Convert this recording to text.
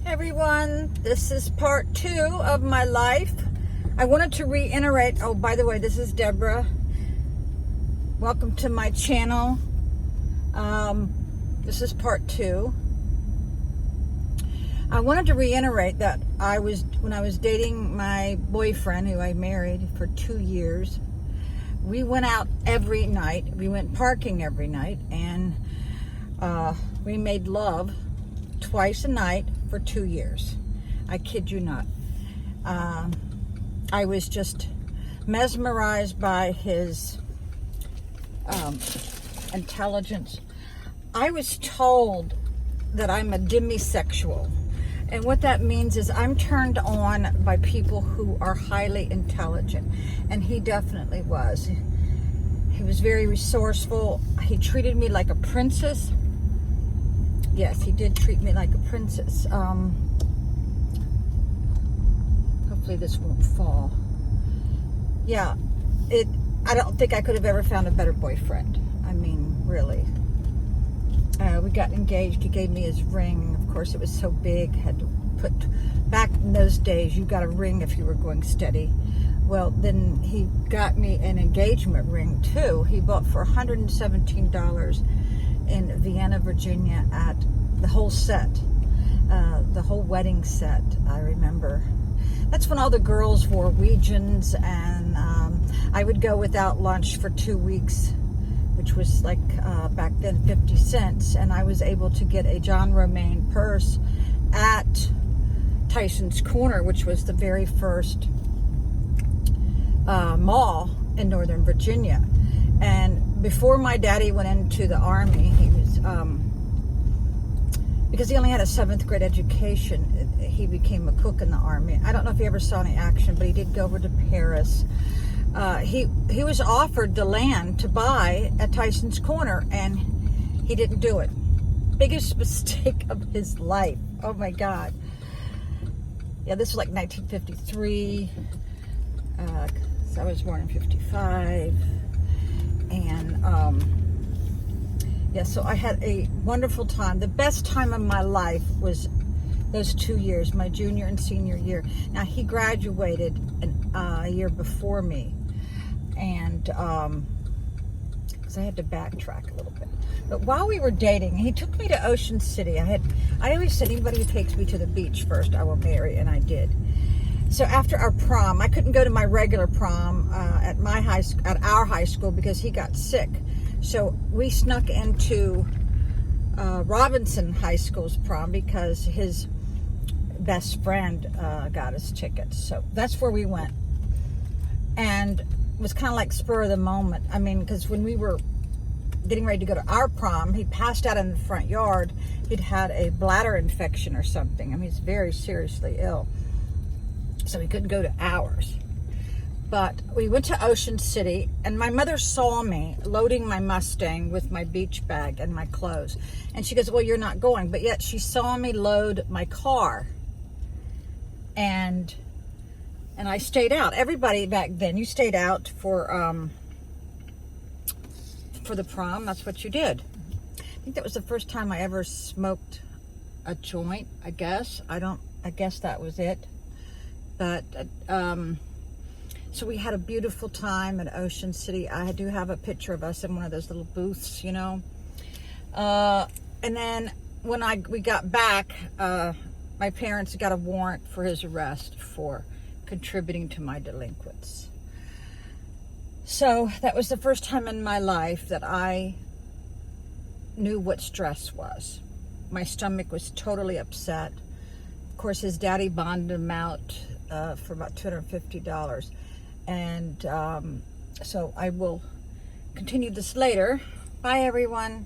Everyone, this is part 2 of my life. I wanted to reiterate, oh, by the way, this is Deborah. Welcome to my channel. This is part 2. I wanted to reiterate that when I was dating my boyfriend, who I married for 2 years, we went out every night. We went parking every night, and we made love twice a night for 2 years. I kid you not. I was just mesmerized by his intelligence. I was told that I'm a demisexual, and what that means is I'm turned on by people who are highly intelligent, and he definitely was. He was very resourceful. He treated me like a princess. Yes, he did treat me like a princess. Hopefully this won't fall. Yeah, I don't think I could have ever found a better boyfriend. I mean, really. We got engaged. He gave me his ring. Of course, it was so big. Had to put, back in those days, you got a ring if you were going steady. Well, then he got me an engagement ring too. He bought for $117 in Vienna, Virginia, at the whole set, the whole wedding set. I remember. That's when all the girls wore Weegians, and I would go without lunch for 2 weeks, which was like back then 50 cents, and I was able to get a John Romaine purse at Tyson's Corner, which was the very first mall in Northern Virginia. And before my daddy went into the Army, he was, because he only had a 7th grade education, he became a cook in the Army. I don't know if he ever saw any action, but he did go over to Paris. He was offered the land to buy at Tyson's Corner, and he didn't do it. Biggest mistake of his life. Oh my God. Yeah, this was like 1953. So I was born in 55. And yeah, so I had a wonderful time. The best time of my life was those 2 years, my junior and senior year. Now, he graduated a year before me, and because I had to backtrack a little bit. But while we were dating, he took me to Ocean City. I always said, anybody who takes me to the beach first, I will marry, and I did. So after our prom, I couldn't go to my regular prom at our high school because he got sick. So we snuck into Robinson High School's prom because his best friend got us tickets. So that's where we went. And it was kind of like spur of the moment. I mean, because when we were getting ready to go to our prom, he passed out in the front yard. He'd had a bladder infection or something. I mean, he's very seriously ill. So he couldn't go to ours. But we went to Ocean City, and my mother saw me loading my Mustang with my beach bag and my clothes. And she goes, well, you're not going. But yet she saw me load my car. And I stayed out. Everybody back then, you stayed out for the prom. That's what you did. I think that was the first time I ever smoked a joint, I guess. I guess that was it. But so we had a beautiful time at Ocean City. I do have a picture of us in one of those little booths, you know. And then when we got back, my parents got a warrant for his arrest for contributing to my delinquents. So that was the first time in my life that I knew what stress was. My stomach was totally upset. Of course, his daddy bonded him out for about $250. And so I will continue this later. Bye, everyone.